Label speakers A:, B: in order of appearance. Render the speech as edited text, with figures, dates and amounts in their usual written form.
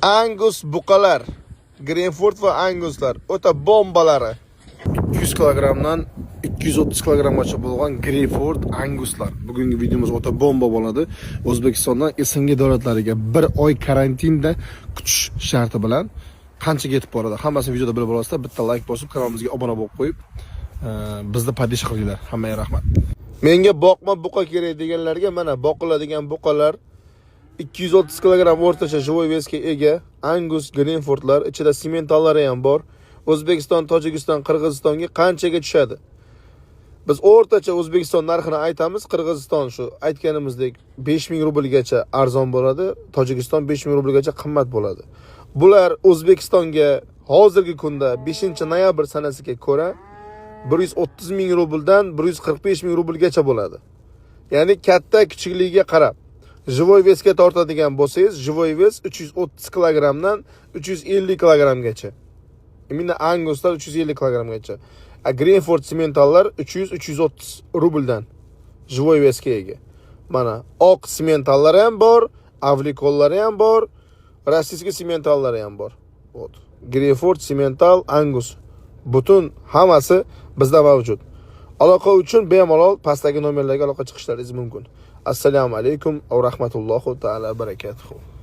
A: Angus buqalar, Greenford va Anguslar o'ta bombalari. 200 kilogramdan 230 kilogramgacha bo'lgan Greenford Anguslar. Bugungi videomiz o'ta bomba bo'ladi. O'zbekistondan SNG davlatlariga 1 oy karantinda kutish sharti bilan qancha ketib boradi? Hammasini videoda bilib olasizlar. Bitta like bosib, kanalimizga obuna bo'lib qo'yib, bizni poddesh qilinglar. Hammaga rahmat. Menga boqma buqa kerak deganlarga mana boqiladigan buqalar 230 kilogram o'rtacha живой весga ega Angus Greenfordlar, ichida sementallari ham bor. O'zbekiston, Tojikiston, Qirg'izistonga qanchaga tushadi? Biz o'rtacha O'zbekiston narxini aytamiz, Qirg'iziston shu aytganimizdek 5000 rublgacha arzon bo'ladi, Tojikiston 5000 rublgacha qimmat bo'ladi. Bular O'zbekistonga hozirgi kunda 5-noyabr sanasiga ko'ra 130 ming rubldan 145 ming rublgacha bo'ladi. Ya'ni katta kichikligiga qarab живой весga tortadigan bo'lsangiz, живой вес 330 kilogramdan 350 kilogramgacha. Mina Anguslar 350 kilogramgacha. Greenford sementallar 300-330 rubldan живой весga ega. Mana oq sementallari ham bor, avlikollari ham bor, rossiyskiy sementallari ham bor. Вот. Greenford semental Angus. Butun hammasi bizda mavjud. Aloqa uchun bemalol pastdagi nomerlarga aloqa chiqishlaringiz mumkin. Assalomu alaykum va rahmatullohi ta'ala barakatuh.